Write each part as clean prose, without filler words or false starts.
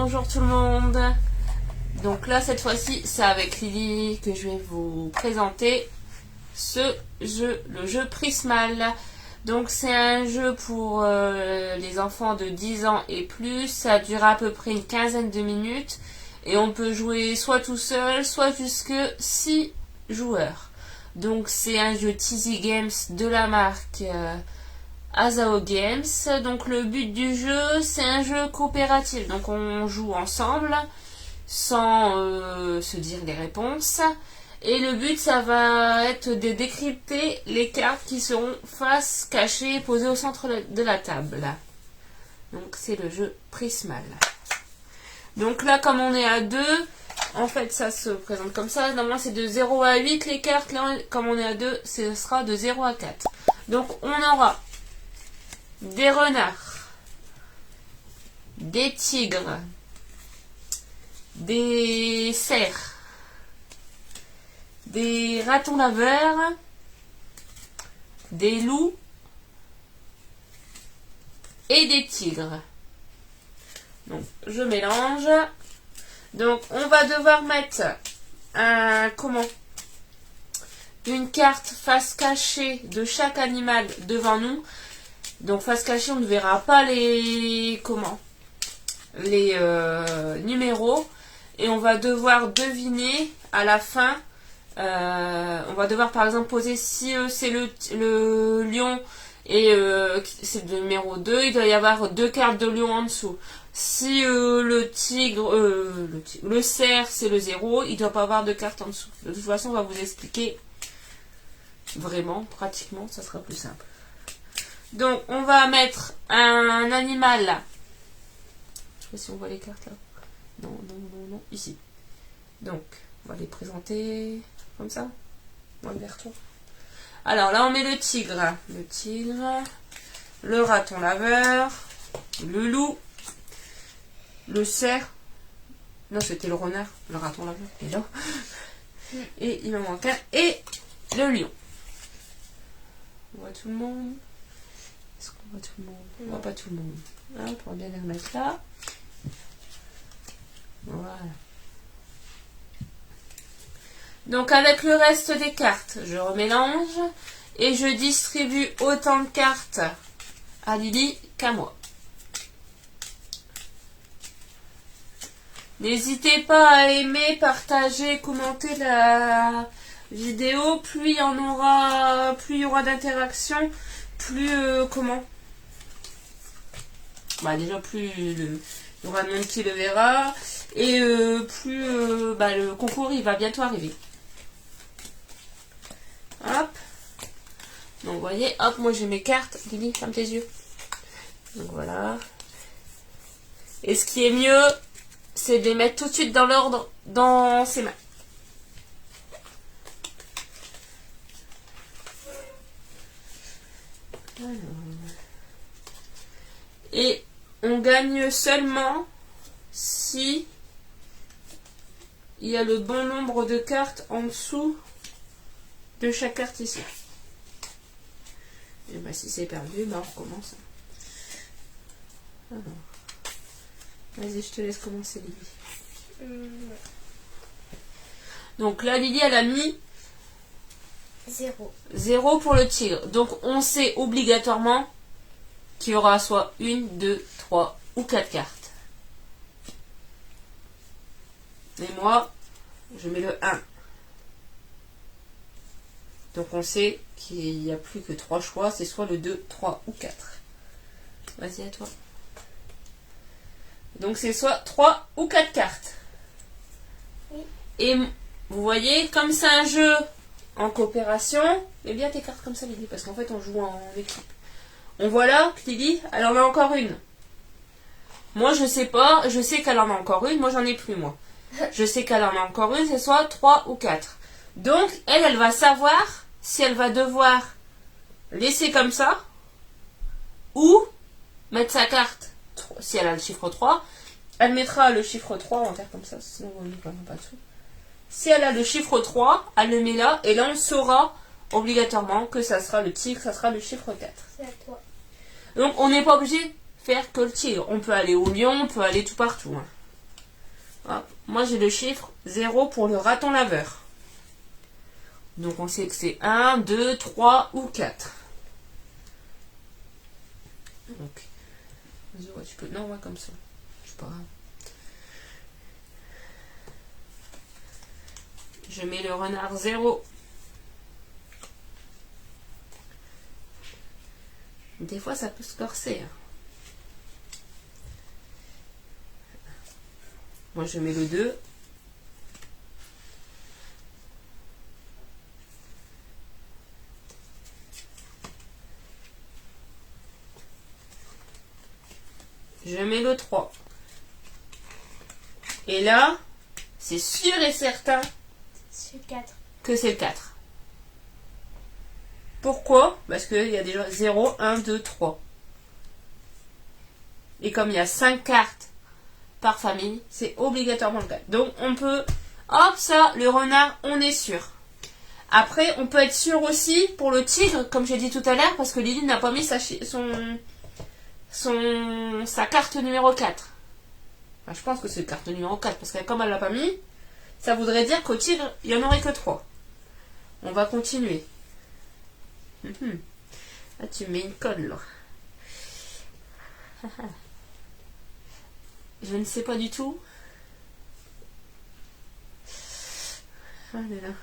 Bonjour tout le monde. Donc là cette fois-ci c'est avec Lily que je vais vous présenter ce jeu, le jeu Prismal. Donc c'est un jeu pour les enfants de 10 ans et plus, ça dure à peu près une quinzaine de minutes et on peut jouer soit tout seul, soit jusque 6 joueurs. Donc c'est un jeu Teasy Games de la marque Asao Games. Donc le but du jeu, c'est un jeu coopératif. Donc on joue ensemble sans se dire les réponses. Et le but, ça va être de décrypter les cartes qui seront face cachées et posées au centre de la table. Donc c'est le jeu Prismal. Donc là, comme on est à 2, en fait ça se présente comme ça. Normalement c'est de 0 à 8 les cartes. Là, comme on est à 2, ce sera de 0 à 4. Donc on aura des renards, des tigres, des cerfs, des ratons laveurs, des loups et des tigres. Donc je mélange. Donc on va devoir mettre une carte face cachée de chaque animal devant nous. Donc face cachée, on ne verra pas les numéros et on va devoir deviner à la fin. On va devoir par exemple poser si c'est le lion et c'est le numéro 2, il doit y avoir 2 cartes de lion en dessous. Si le cerf c'est le 0, il ne doit pas avoir de cartes en dessous. De toute façon, on va vous expliquer vraiment, pratiquement, ça sera plus simple. Donc, on va mettre un animal là. Je sais pas si on voit les cartes là. Non, ici. Donc, on va les présenter comme ça. Moi, vers toi. Alors là, on met le tigre. Le tigre. Le raton laveur. Le loup. Le cerf. Non, c'était le renard. Le raton laveur. Et là. Et il me manque un. Et le lion. On voit tout le monde. Est-ce qu'on voit tout le monde? On voit pas tout le monde. Hein, pour bien les remettre là. Voilà. Donc avec le reste des cartes, je remélange et je distribue autant de cartes à Lily qu'à moi. N'hésitez pas à aimer, partager, commenter la vidéo. Plus il y aura d'interaction, plus déjà plus il y aura de monde qui le verra et plus le concours il va bientôt arriver. Hop. Donc vous voyez, hop, moi j'ai mes cartes. Lily, ferme tes yeux. Donc voilà. Et ce qui est mieux, c'est de les mettre tout de suite dans l'ordre dans ses mains. Alors. Et on gagne seulement si il y a le bon nombre de cartes en dessous de chaque carte ici. Et bah si c'est perdu, on recommence. Alors. Vas-y, je te laisse commencer, Lily. Donc là, Lily, elle a mis 0. 0 pour le tigre. Donc on sait obligatoirement qu'il y aura soit 1, 2, 3 ou 4 cartes. Et moi, je mets le 1. Donc on sait qu'il n'y a plus que 3 choix, c'est soit le 2, 3 ou 4. Vas-y, à toi. Donc c'est soit 3 ou 4 cartes. Oui. Et vous voyez, comme c'est un jeu en coopération, mets bien tes cartes comme ça, Lily, parce qu'en fait on joue en équipe. On voit là que Lily, elle en a encore une. Moi je sais pas, je sais qu'elle en a encore une, moi j'en ai plus moi. Je sais qu'elle en a encore une, c'est soit 3 ou 4. Donc elle va savoir si elle va devoir laisser comme ça ou mettre sa carte. Si elle a le chiffre 3, elle mettra le chiffre 3, on va faire comme ça, sinon on ne va pas dessous. Si elle a le chiffre 3, elle le met là, et là on saura obligatoirement que ça sera le tigre, ça sera le chiffre 4. C'est à toi. Donc on n'est pas obligé de faire que le tigre. On peut aller au lion, on peut aller tout partout. Hein. Hop. Moi, j'ai le chiffre 0 pour le raton laveur. Donc, on sait que c'est 1, 2, 3 ou 4. Donc, tu peux... Non, ouais, comme ça. C'est pas grave. Je mets le renard 0. Des fois, ça peut se corser. Hein. Moi, je mets le 2. Je mets le 3. Et là, c'est sûr et certain C'est 4. que c'est le 4. Pourquoi? Parce qu'il y a déjà 0, 1, 2, 3. Et comme il y a 5 cartes par famille, c'est obligatoirement le 4. Donc on peut... Hop, ça, le renard, on est sûr. Après, on peut être sûr aussi pour le tigre, comme j'ai dit tout à l'heure, parce que Lily n'a pas mis sa carte numéro 4. Enfin, je pense que c'est la carte numéro 4, parce que comme elle l'a pas mis, ça voudrait dire qu'au tigre, il n'y en aurait que 3. On va continuer. Ah, tu mets une colle, là. Je ne sais pas du tout. Ah là là.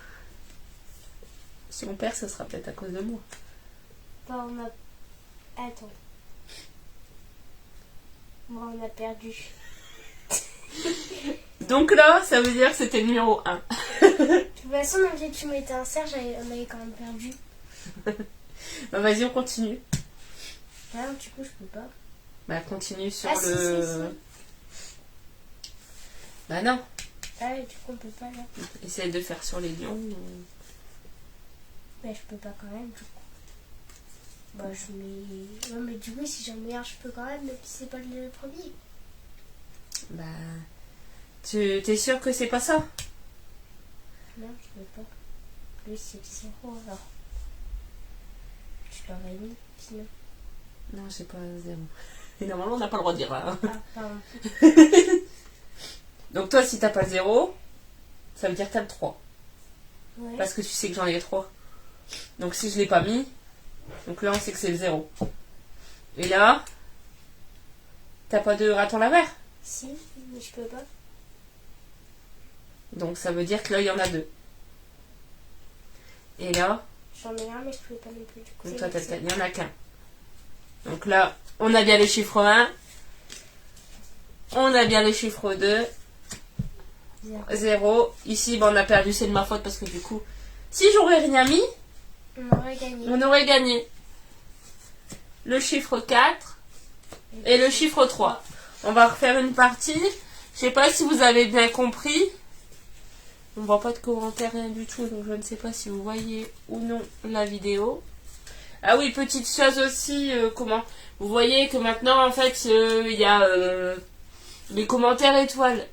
Si on perd, ça sera peut-être à cause de moi. Bon, on a... Attends. Moi, on a perdu. Donc là, ça veut dire que c'était le numéro 1. De toute façon, même si tu mettais un cerf, on avait quand même perdu. Bah vas-y, on continue. Ah, du coup, je peux pas. Bah continue sur Ah, le... si. Bah non. Ah, du coup, on peut pas là. Essaye de faire sur les lions. Mais je peux pas quand même, du coup. Bah, je mets... Ouais, mais du coup, si j'en mets un, je peux quand même, même si c'est pas le premier. Bah... T'es sûr que c'est pas ça? Non, je peux pas. Lui, c'est le 0, alors. Je l'aurais mis, sinon. Non, j'ai pas 0. Et normalement, on n'a pas le droit de dire là. Ah, pardon. Donc toi, si t'as pas 0, ça veut dire que t'as le 3. Ouais. Parce que tu sais que j'en ai 3. Donc si je l'ai pas mis, donc là on sait que c'est le 0. Et là, t'as pas de raton laveur. Si, mais je peux pas. Donc ça veut dire que là il y en a 2. Et là, J'en ai un, mais je pouvais pas non plus. Du coup, donc toi t'as le 4, il n'y en a qu'un. Donc là, on a bien le chiffre 1. On a bien le chiffre 2. 0. Ici, on a perdu, c'est de ma faute parce que du coup, si j'aurais rien mis, on aurait gagné. on aurait gagné le chiffre 4 et le chiffre 3. On va refaire une partie. Je sais pas si vous avez bien compris. On voit pas de commentaires, rien du tout, donc je ne sais pas si vous voyez ou non la vidéo. Ah oui, petite chose aussi, comment vous voyez que maintenant, en fait, il y a les commentaires étoiles.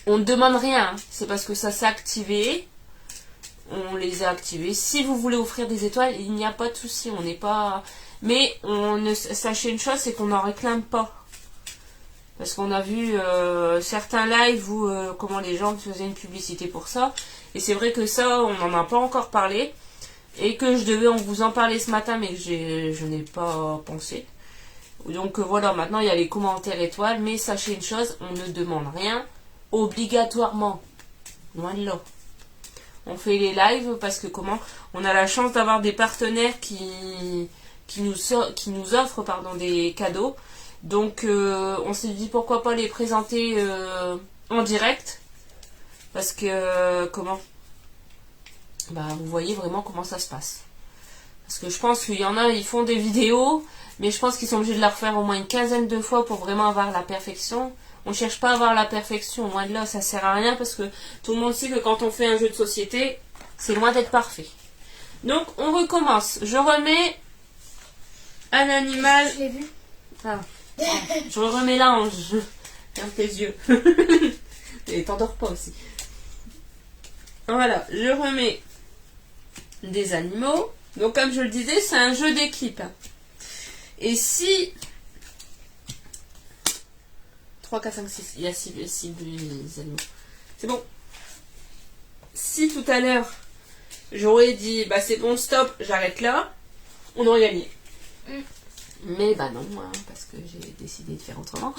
On ne demande rien, c'est parce que ça s'est activé. On les a activés. Si vous voulez offrir des étoiles, il n'y a pas de souci, on n'est pas... Mais sachez une chose, c'est qu'on n'en réclame pas. Parce qu'on a vu certains lives où comment les gens faisaient une publicité pour ça. Et c'est vrai que ça, on n'en a pas encore parlé. Et que je devais vous en parler ce matin, mais que je n'ai pas pensé. Donc voilà, maintenant il y a les commentaires étoiles. Mais sachez une chose, on ne demande rien obligatoirement. Loin de là. On fait les lives parce que comment on a la chance d'avoir des partenaires qui nous offrent des cadeaux. Donc on s'est dit pourquoi pas les présenter en direct. Parce que comment bah vous voyez vraiment comment ça se passe. Parce que je pense qu'il y en a, ils font des vidéos, mais je pense qu'ils sont obligés de la refaire au moins une quinzaine de fois pour vraiment avoir la perfection. On cherche pas à avoir la perfection, loin de là, ça sert à rien parce que tout le monde sait que quand on fait un jeu de société, c'est loin d'être parfait. Donc on recommence. Je remets un animal. Je l'ai vu. Ah. Je remets l'ange. Ferme tes yeux. Et t'endors pas aussi. Voilà, je remets des animaux. Donc comme je le disais, c'est un jeu d'équipe. Et si 3, 4, 5, 6. Il y a 6 animaux. C'est bon. Si tout à l'heure, j'aurais dit, bah c'est bon, stop, j'arrête là, on aurait gagné. Mais bah non, hein, parce que j'ai décidé de faire autrement.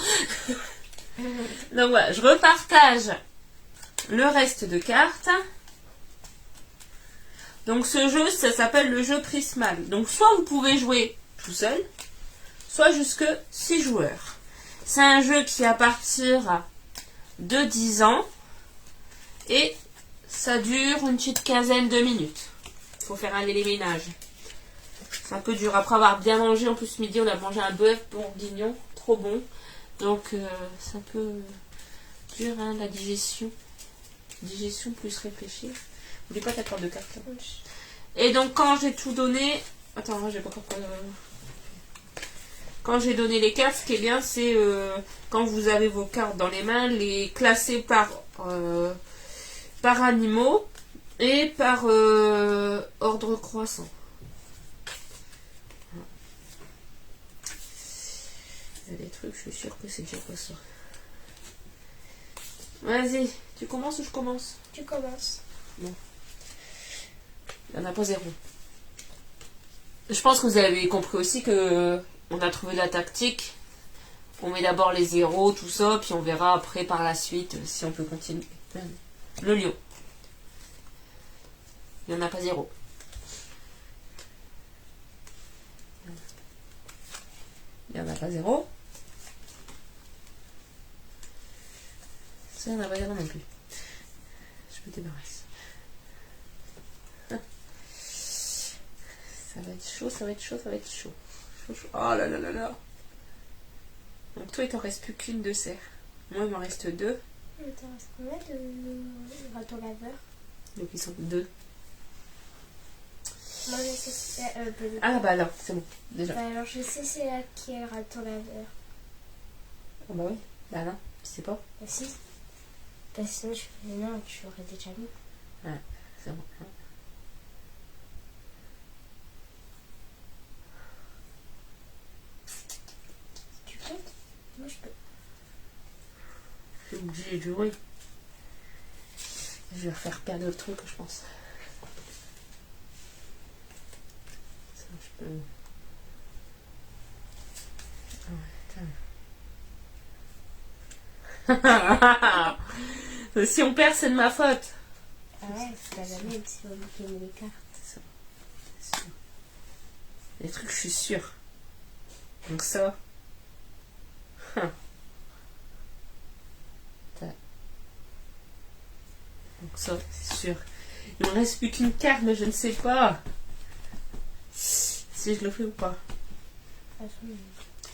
Donc voilà, je repartage le reste de cartes. Donc ce jeu, ça s'appelle le jeu Prismal. Donc soit vous pouvez jouer tout seul, soit jusque 6 joueurs. C'est un jeu qui est à partir de 10 ans et ça dure une petite quinzaine de minutes. Il faut faire un éliminage. C'est un peu dur. Après avoir bien mangé, en plus midi on a mangé un bœuf bourguignon, trop bon. Donc c'est un peu dur, hein, la digestion. Digestion plus réfléchir. N'oublie pas ta carte de carte là. Et donc quand j'ai tout donné... Attends, j'ai pas encore... Quand j'ai donné les cartes, ce qui est bien, c'est quand vous avez vos cartes dans les mains, les classer par animaux et par ordre croissant. Il y a des trucs, je suis sûre que c'est déjà pas ça. Vas-y, tu commences ou je commence? Tu commences. Bon. Il n'y en a pas 0. Je pense que vous avez compris aussi que on a trouvé la tactique. On met d'abord les 0, tout ça, puis on verra après par la suite si on peut continuer. Le lion. Il n'y en a pas 0. Il n'y en a pas 0. Ça, il n'y en a pas 0 non plus. Je me débarrasse. Ça va être chaud, ça va être chaud, ça va être chaud. Chaud, chaud. Oh là là là là. Donc toi, il t'en reste plus qu'une de serre. Moi, il m'en reste 2. Il t'en reste combien de râteaux laveurs? Donc ils sont 2. Moi, je sais c'est... Ah bah alors, c'est bon, déjà. Bah, alors, je sais c'est là qui est le râteau laveur. Oh bah oui, bah non, tu sais pas. Bah si. Bah sinon, non, tu l'aurais déjà mis. Ouais, c'est bon. Tu peux? Moi, je peux. Je suis obligée de jouer. Je vais refaire perdre le truc, je pense. Ça, je peux... Ah ouais, si on perd, c'est de ma faute. Ah ouais, c'est pas la même si on met les cartes. C'est ça. C'est sûr. Les trucs, je suis sûre. Donc ça. Donc ça, c'est sûr. Il me reste plus qu'une carte, mais je ne sais pas si je le fais ou pas. De toute façon,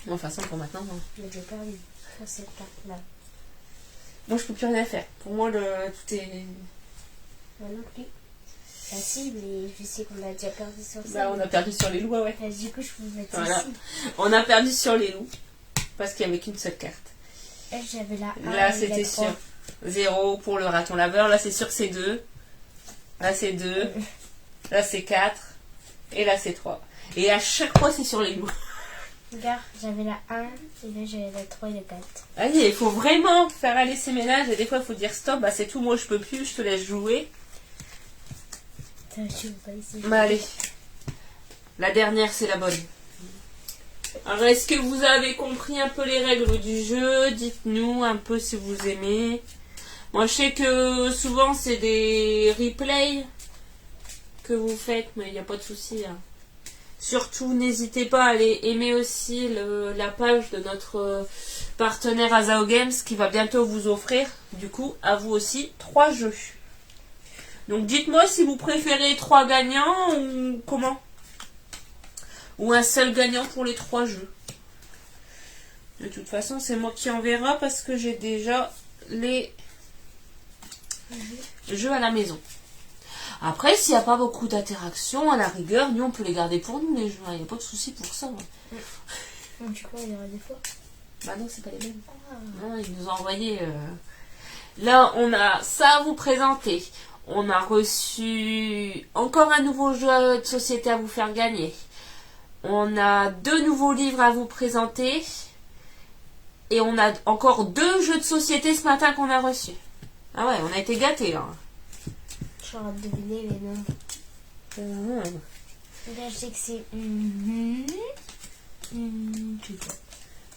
Bon, de toute façon, pour maintenant, hein. je l'ai perdu sur cette carte-là. Moi, je peux plus rien faire. Pour moi, tout est... Moi non plus. Ah si, mais je sais qu'on a déjà perdu sur ça. Bah, on a perdu sur les loups, ouais. Ah, du coup, je peux mettre Voilà. ici. On a perdu sur les loups. Parce qu'il n'y avait qu'une seule carte. Là, j'avais la 1 Là, et c'était la 3. sûr. 0 pour le raton laveur. Là, c'est sûr que c'est 2. Là, c'est 2. Là, c'est 4. Et là, c'est 3. Et à chaque fois, c'est sur les loups. Regarde, j'avais la 1 et là, j'avais la 3 et la 4. Allez, il faut vraiment faire aller ces ménages. Et des fois, il faut dire stop. Bah, c'est tout. Moi, je peux plus. Je te laisse jouer. Je veux pas essayer. Bah, allez. La dernière, c'est la bonne. Alors, est-ce que vous avez compris un peu les règles du jeu? Dites-nous un peu si vous aimez. Moi, je sais que souvent, c'est des replays que vous faites, mais il n'y a pas de souci. Hein. Surtout, n'hésitez pas à aller aimer aussi la page de notre partenaire Azao Games qui va bientôt vous offrir, du coup, à vous aussi, 3 jeux. Donc, dites-moi si vous préférez 3 gagnants ou comment? Ou un seul gagnant pour les 3 jeux. De toute façon, c'est moi qui enverra parce que j'ai déjà les jeux à la maison. Après, s'il n'y a pas beaucoup d'interactions, à la rigueur, nous, on peut les garder pour nous, les jeux. Il n'y a pas de souci pour ça. Du coup, il y aura des fois. Bah non, c'est pas les mêmes. Ah. Non, ils nous ont envoyé... Là, on a ça à vous présenter. On a reçu encore un nouveau jeu de société à vous faire gagner. On a 2 nouveaux livres à vous présenter. Et on a encore 2 jeux de société ce matin qu'on a reçus. Ah ouais, on a été gâtés là. Je suis en train de deviner les nombres. Là, je sais que c'est...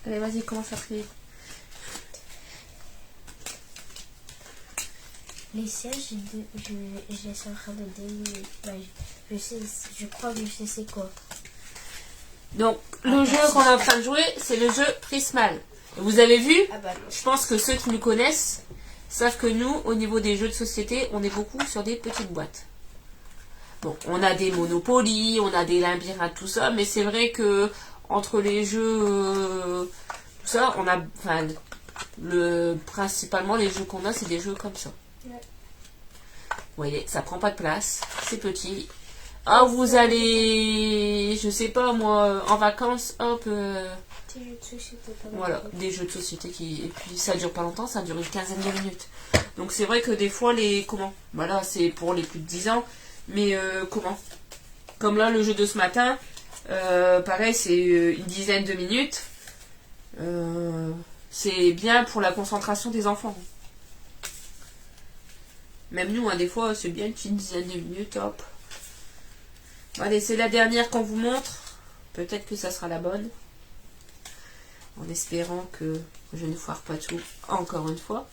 Allez, vas-y, commence à prier. Les sièges, je les suis en train de deviner. Bah, je crois que je sais c'est quoi. Donc, le jeu qu'on est en train de jouer, c'est le jeu Prismal. Vous avez vu? Ah bah non. Je pense que ceux qui nous connaissent savent que nous, au niveau des jeux de société, on est beaucoup sur des petites boîtes. Bon, on a des Monopoly, on a des labyrinthes, tout ça, mais c'est vrai que entre les jeux, tout ça, on a, enfin, principalement les jeux qu'on a, c'est des jeux comme ça. Ouais. Vous voyez, ça prend pas de place, c'est petit. Ah, vous allez, je sais pas moi, en vacances, hop. Des jeux de société, pas mal. Voilà, des jeux de société qui... Et puis ça dure pas longtemps, ça dure une quinzaine de minutes. Donc c'est vrai que des fois, comment? Voilà, c'est pour les plus de 10 ans. Mais comment? Comme là, le jeu de ce matin, pareil, c'est une dizaine de minutes. C'est bien pour la concentration des enfants. Même nous, hein, des fois, c'est bien une petite dizaine de minutes, hop. Allez, c'est la dernière qu'on vous montre. Peut-être que ça sera la bonne. En espérant que je ne foire pas tout encore une fois.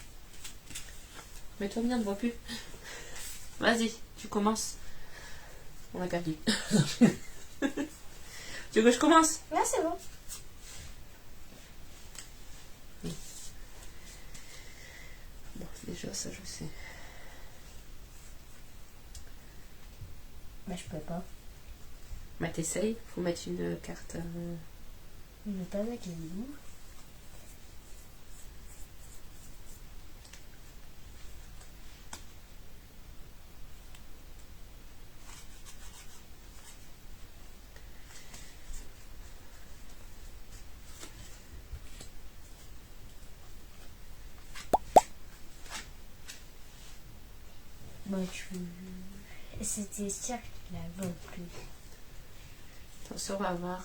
Mais toi bien, ne vois plus. Vas-y, tu commences. On a perdu. Tu veux que je commence? Là, c'est bon. Bon, déjà, ça je sais. Bah, je peux pas. Bah, t'essayes. Faut mettre une carte. Je vais pas mettre les mots. Bah, c'était cercle là-bas en plus. Attention, on va avoir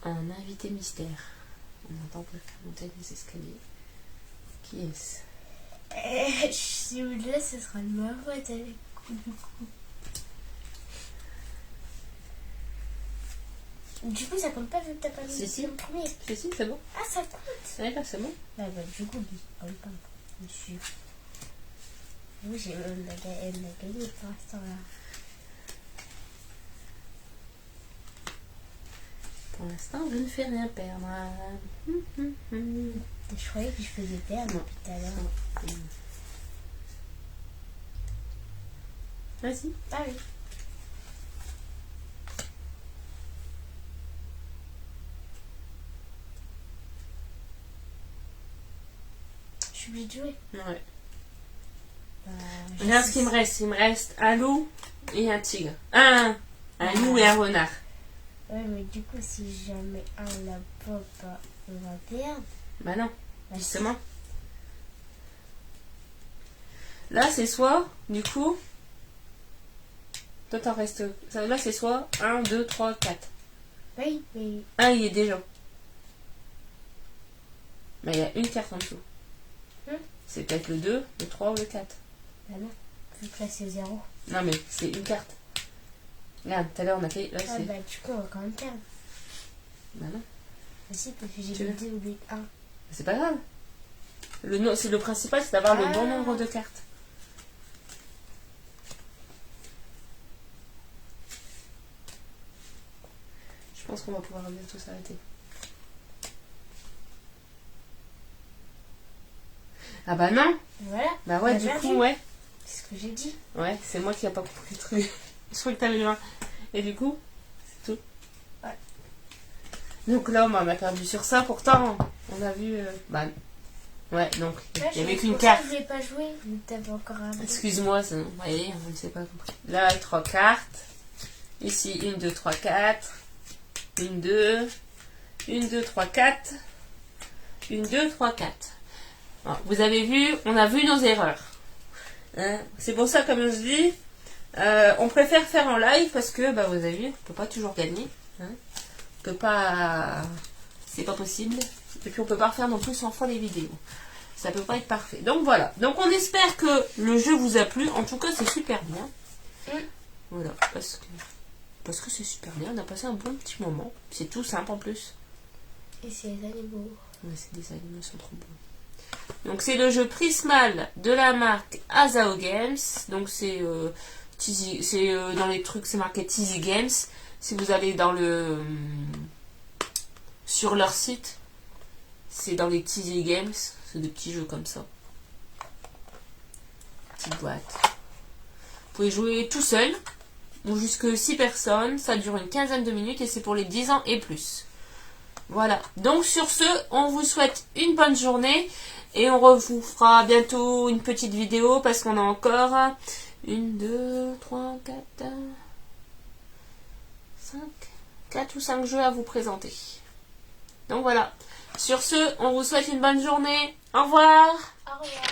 un invité mystère. On entend que monter les escaliers. Qui est-ce? Si vous voulez, ce sera ma faute avec coup du coup. Du coup, ça compte pas vu que t'as pas mis Si. le premier. Si, c'est bon. Ah, ça compte. Ouais, là, c'est bon. Bah, du coup, il compte pas. Monsieur. Oui, j'ai même gagné pour l'instant là. Pour l'instant, je ne fais rien perdre. Je croyais que je faisais perdre depuis tout à l'heure. Vas-y. Ah oui. Je suis obligée de jouer. Ouais. Bah, Regarde ce qu'il me reste. Il me reste un loup et un tigre. Un loup et un renard. Ouais, mais du coup, si jamais un la pop, on va perdre. Bah non, Bah, justement. Là, c'est soit, du coup... Toi, t'en restes... Là, c'est soit 1, 2, 3, 4. Oui, mais. 1, il est déjà. Mais il y a une carte en dessous. C'est peut-être le 2, le 3 ou le 4. Bah non, vu que là c'est 0. Non, mais c'est une carte. Regarde, tout à l'heure, on a fait... Là, Ah c'est... bah du coup, on va quand même perdre. Bah non, Bah si, parce que j'ai Tu le veux 2 ou le 1. c'est pas grave. C'est le principal, c'est d'avoir le bon Ah. nombre de cartes. Je pense qu'on va pouvoir bientôt s'arrêter. Ah bah non. Voilà. Bah ouais, On a du perdu. coup, ouais. C'est ce que j'ai dit. Ouais, c'est moi qui a pas compris le truc. Je crois que t'avais le 1. Et du coup, c'est tout. Ouais. Donc là, on a perdu sur ça. Pourtant, on a vu... Bah, ouais, donc, Ouais, il n'y avait c'est qu'une pour ça carte. que je l'ai pas joué. Mais t'avais encore un. Excuse-moi, vous voyez, on ne s'est pas compris. Là, 3 cartes. Ici, 1, 2, 3, 4. 1, 2. 1, 2, 3, 4. 1, 2, 3, 4. Bon, vous avez vu, on a vu nos erreurs. Hein, c'est pour ça, comme je dis, on préfère faire en live parce que, bah, vous avez vu, on ne peut pas toujours gagner. Hein. On peut pas... c'est pas possible. Et puis on peut pas refaire non plus 100 fois les vidéos. Ça peut pas être parfait. Donc voilà. Donc on espère que le jeu vous a plu. En tout cas, c'est super bien. Voilà, parce que c'est super bien. On a passé un bon petit moment. C'est tout simple en plus. Et c'est les animaux. Ouais, c'est des animaux, ils sont trop beaux. Donc c'est le jeu Prismal de la marque Azao Games. Donc c'est dans les trucs, c'est marqué Teasy Games. Si vous allez dans sur leur site, c'est dans les Teasy Games. C'est des petits jeux comme ça. Petite boîte. Vous pouvez jouer tout seul ou jusque 6 personnes. Ça dure une quinzaine de minutes et c'est pour les 10 ans et plus. Voilà. Donc sur ce, on vous souhaite une bonne journée et on vous fera bientôt une petite vidéo parce qu'on a encore 1, 2, 3, 4, 5, 4 ou 5 jeux à vous présenter. Donc voilà. Sur ce, on vous souhaite une bonne journée. Au revoir. Au revoir.